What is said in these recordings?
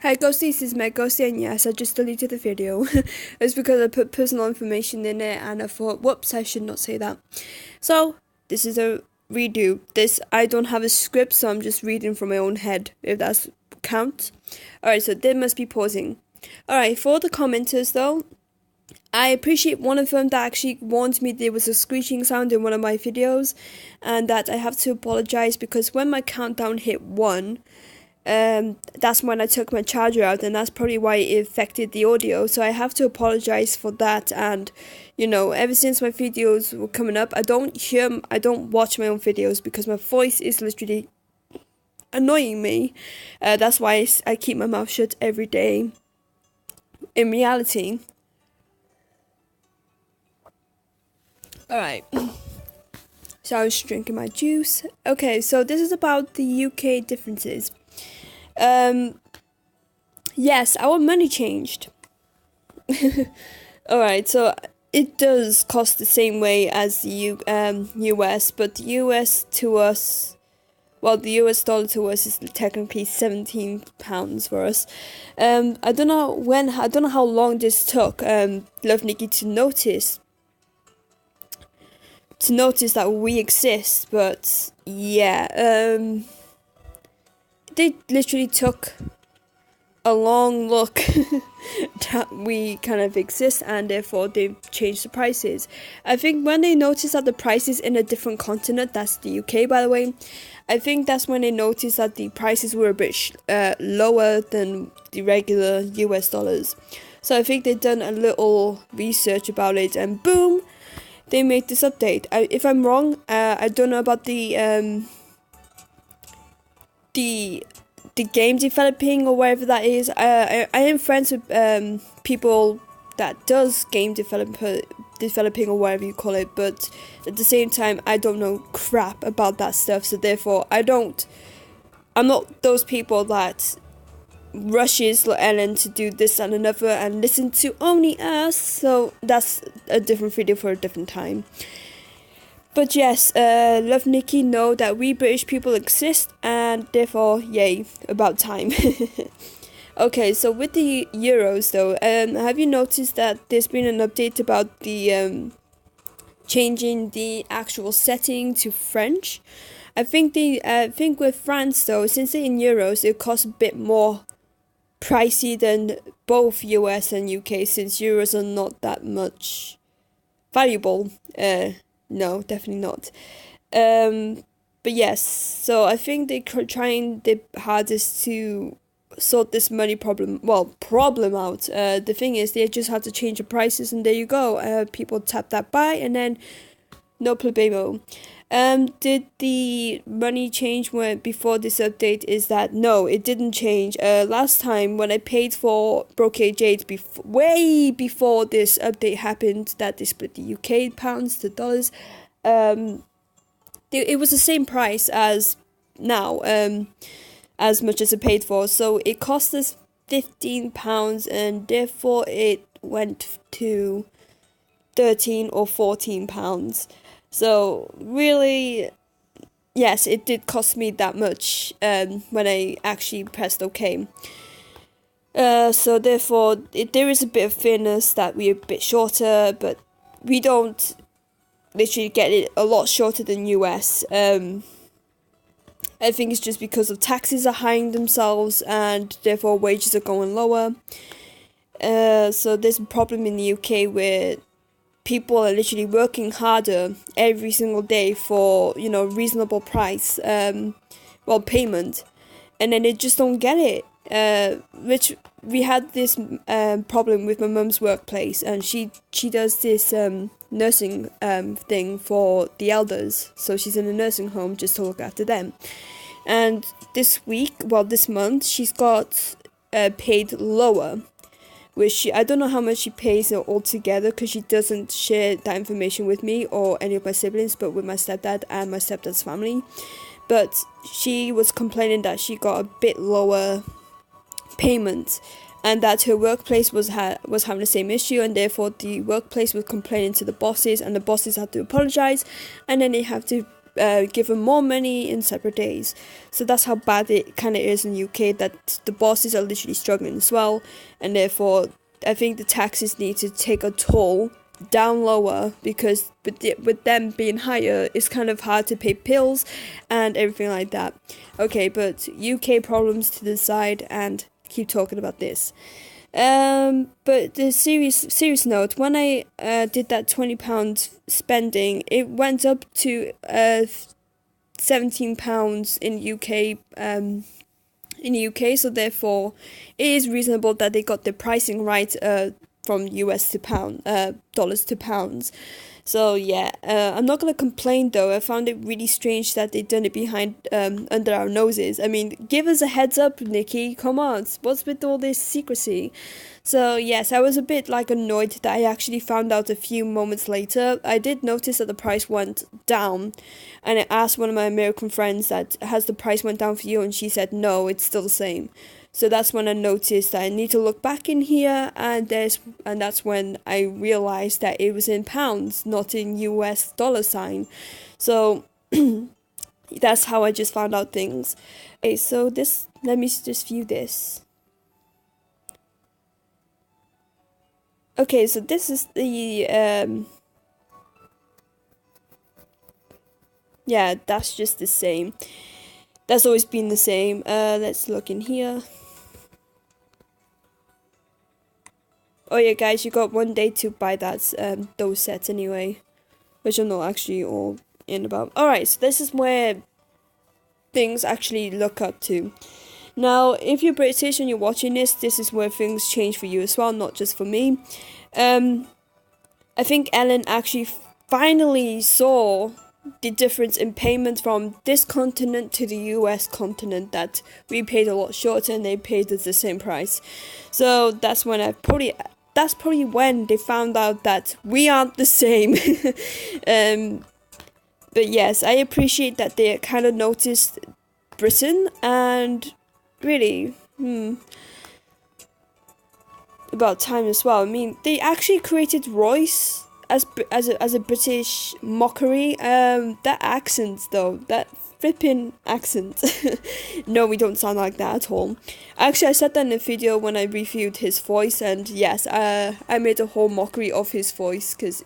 Hi Ghosty, this is Meg Ghosty, and yes, I just deleted the video. It's because I put personal information in it and I thought, whoops, I should not say that. So, this is a redo. I don't have a script, so I'm just reading from my own head, if that's counts. Alright, so there must be pausing. Alright, for the commenters though, I appreciate one of them that actually warned me there was a screeching sound in one of my videos, and that I have to apologize because when my countdown hit 1, that's when I took my charger out, and that's probably why it affected the audio. So I have to apologize for that. And ever since my videos were coming up, I don't watch my own videos because my voice is literally annoying me. That's why I keep my mouth shut every day. In reality, alright. So I was drinking my juice. Okay, so this is about the UK differences. Yes, our money changed. Alright, so it does cost the same way as the US, but the US to us, well, the US dollar to us is technically £17 for us. I don't know how long this took, Love Nikki to notice that we exist, but yeah, they literally took a long look that we kind of exist, and therefore they changed the prices. I think when they noticed that the prices in a different continent, that's the UK by the way, I think that's when they noticed that the prices were a bit lower than the regular US dollars. So I think they've done a little research about it, and boom, they made this update. If I'm wrong, I don't know about the game developing or whatever that is. I am friends with people that does game developing or whatever you call it, but at the same time I don't know crap about that stuff, so therefore I'm not those people that rushes Ellen to do this and another and listen to only us, so that's a different video for a different time. But yes, Love Nikki know that we British people exist, and therefore, yay, about time. Okay, so with the euros though, have you noticed that there's been an update about the changing the actual setting to French? I think with France though, since they're in euros, it costs a bit more pricey than both US and UK, since euros are not that much valuable. No, definitely not. But yes, so I think they're trying their hardest to sort this money problem out. The thing is, they just had to change the prices, and there you go. People tap that buy, and then no problemo. Did the money change before this update? Is that no, it didn't change. Last time when I paid for Brocade Jade way before this update happened, that they split the UK pounds to dollars, it was the same price as now, as much as I paid for. So it cost us £15, and therefore it went to £13 or £14. So really, yes, it did cost me that much when I actually pressed OK. So therefore, there is a bit of fairness that we're a bit shorter, but we don't literally get it a lot shorter than US. I think it's just because of taxes are hiring themselves, and therefore wages are going lower. So there's a problem in the UK where people are literally working harder every single day for reasonable price, payment, and then they just don't get it. Which we had this problem with my mum's workplace, and she does this nursing thing for the elders, so she's in a nursing home just to look after them. And this month she's got paid lower, which I don't know how much she pays altogether, because she doesn't share that information with me or any of my siblings, but with my stepdad and my stepdad's family. But she was complaining that she got a bit lower payment, and that her workplace was having the same issue, and therefore the workplace was complaining to the bosses, and the bosses had to apologize, and then they have to give them more money in separate days. So that's how bad it kind of is in UK, that the bosses are literally struggling as well, and therefore I think the taxes need to take a toll down lower, because with them being higher, it's kind of hard to pay bills and everything like that. Okay, but UK problems to the side and keep talking about this. But the serious note, when I did that £20 spending, it went up to £17 in UK, so therefore it is reasonable that they got the pricing right from US to pound, dollars to pounds. So yeah, I'm not gonna complain though. I found it really strange that they done it behind under our noses. I mean, give us a heads up, Nikki. Come on, what's with all this secrecy? So yes, I was a bit like annoyed that I actually found out a few moments later. I did notice that the price went down, and I asked one of my American friends that has the price went down for you, and she said no, it's still the same. So that's when I noticed that I need to look back in here, and that's when I realized that it was in pounds, not in US dollar sign. So that's how I just found out things. Okay, so let me just view this. Okay, so this is the yeah, that's just the same. That's always been the same. Let's look in here. Oh yeah, guys, you got 1 day to buy those sets anyway, which I'm not actually all in about. Alright, so this is where things actually look up to. Now, if you're British and you're watching this is where things change for you as well, not just for me. I think Ellen actually finally saw the difference in payment from this continent to the US continent, that we paid a lot shorter and they paid us the same price. So that's probably when they found out that we aren't the same. But yes, I appreciate that they kind of noticed Britain, and really, about time as well. I mean, they actually created Royce as a British mockery. That accent though, that flipping accent. No, we don't sound like that at all. Actually, I said that in a video when I reviewed his voice, and yes, I made a whole mockery of his voice because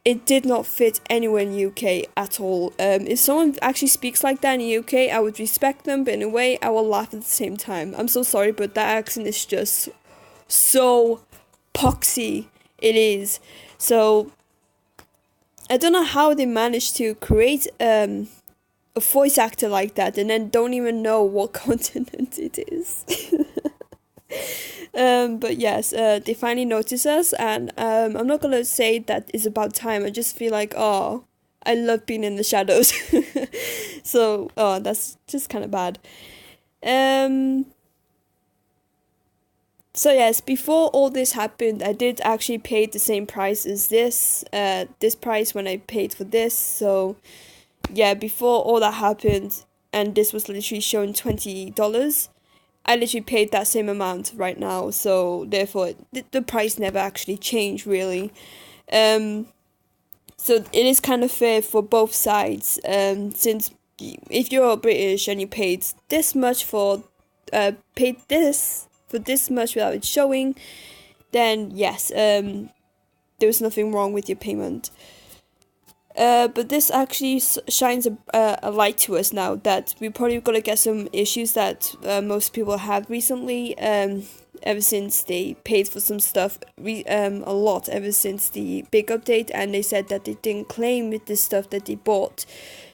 it did not fit anywhere in UK at all. If someone actually speaks like that in the UK, I would respect them, but in a way, I will laugh at the same time. I'm so sorry, but that accent is just so poxy. It is. So I don't know how they managed to create a voice actor like that and then don't even know what continent it is. But yes, they finally notice us, and I'm not gonna say that it's about time. I just feel like, oh, I love being in the shadows. So that's just kind of bad. So yes, before all this happened, I did actually pay the same price as this price when I paid for this. So yeah, before all that happened, and this was literally showing $20, I literally paid that same amount right now. So therefore, the price never actually changed really. So it is kind of fair for both sides. Since if you're British and you paid this much for this much without it showing, then yes, there's nothing wrong with your payment. But this actually shines a light to us now that we're probably gonna get some issues that most people have recently. Ever since they paid for some stuff a lot ever since the big update, and they said that they didn't claim with the stuff that they bought.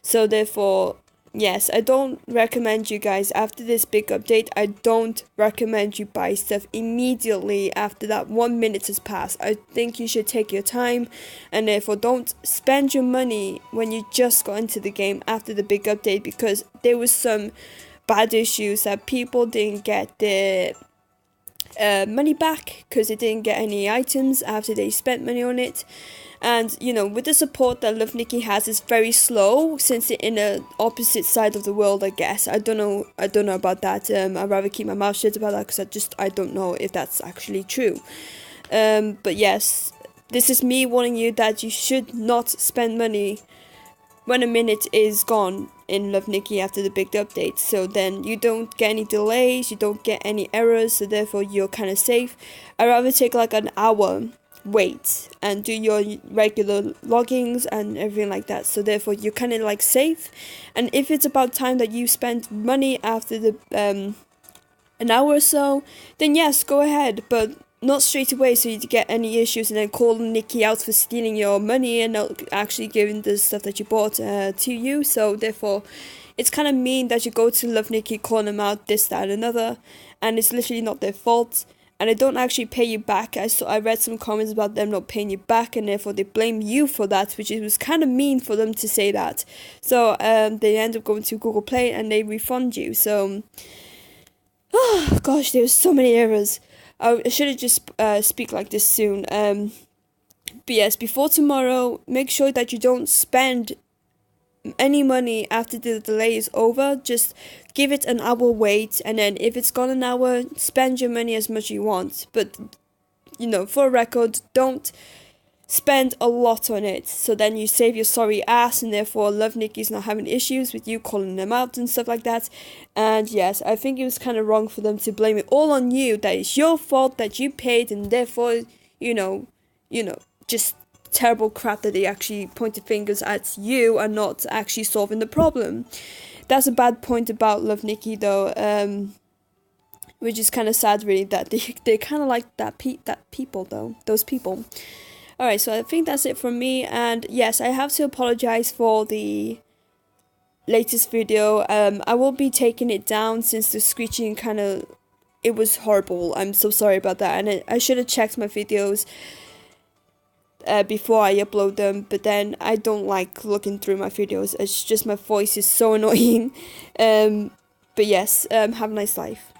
So therefore, yes, I don't recommend you guys, after this big update, I don't recommend you buy stuff immediately after that 1 minute has passed. I think you should take your time, and therefore don't spend your money when you just got into the game after the big update, because there was some bad issues that people didn't get their money back because they didn't get any items after they spent money on it. And you know, with the support that Love Nikki has, is very slow since they're in the opposite side of the world, I guess. I don't know about that. I'd rather keep my mouth shut about that because I don't know if that's actually true. But yes, this is me warning you that you should not spend money when a minute is gone in Love Nikki after the big update. So then you don't get any delays, you don't get any errors, so therefore you're kind of safe. I'd rather take like an hour wait and do your regular loggings and everything like that, so therefore you're kind of like safe. And if it's about time that you spend money after the an hour or so, then yes, go ahead, but not straight away so you get any issues and then call Nikki out for stealing your money and not actually giving the stuff that you bought to you. So therefore it's kind of mean that you go to Love Nikki, call them out, this, that, and another, and it's literally not their fault. And they don't actually pay you back. I read some comments about them not paying you back, and therefore they blame you for that, which it was kind of mean for them to say that. So they end up going to Google Play and they refund you. So, oh gosh, there was so many errors. I should have just speak like this soon. But yes, before tomorrow, make sure that you don't spend any money after the delay is over. Just give it an hour wait, and then if it's gone an hour, spend your money as much as you want. But for a record, don't spend a lot on it, so then you save your sorry ass, and therefore Love Nikki's not having issues with you calling them out and stuff like that. And yes, I think it was kind of wrong for them to blame it all on you, that it's your fault that you paid, and therefore just terrible crap that they actually pointed fingers at you and not actually solving the problem. That's a bad point about Love Nikki though, which is kind of sad really, that they kind of like those people. Alright, so I think that's it from me, and yes, I have to apologize for the latest video. I will be taking it down since the screeching it was horrible. I'm so sorry about that, and I should have checked my videos before I upload them, but then I don't like looking through my videos. It's just my voice is so annoying. But yes, have a nice life.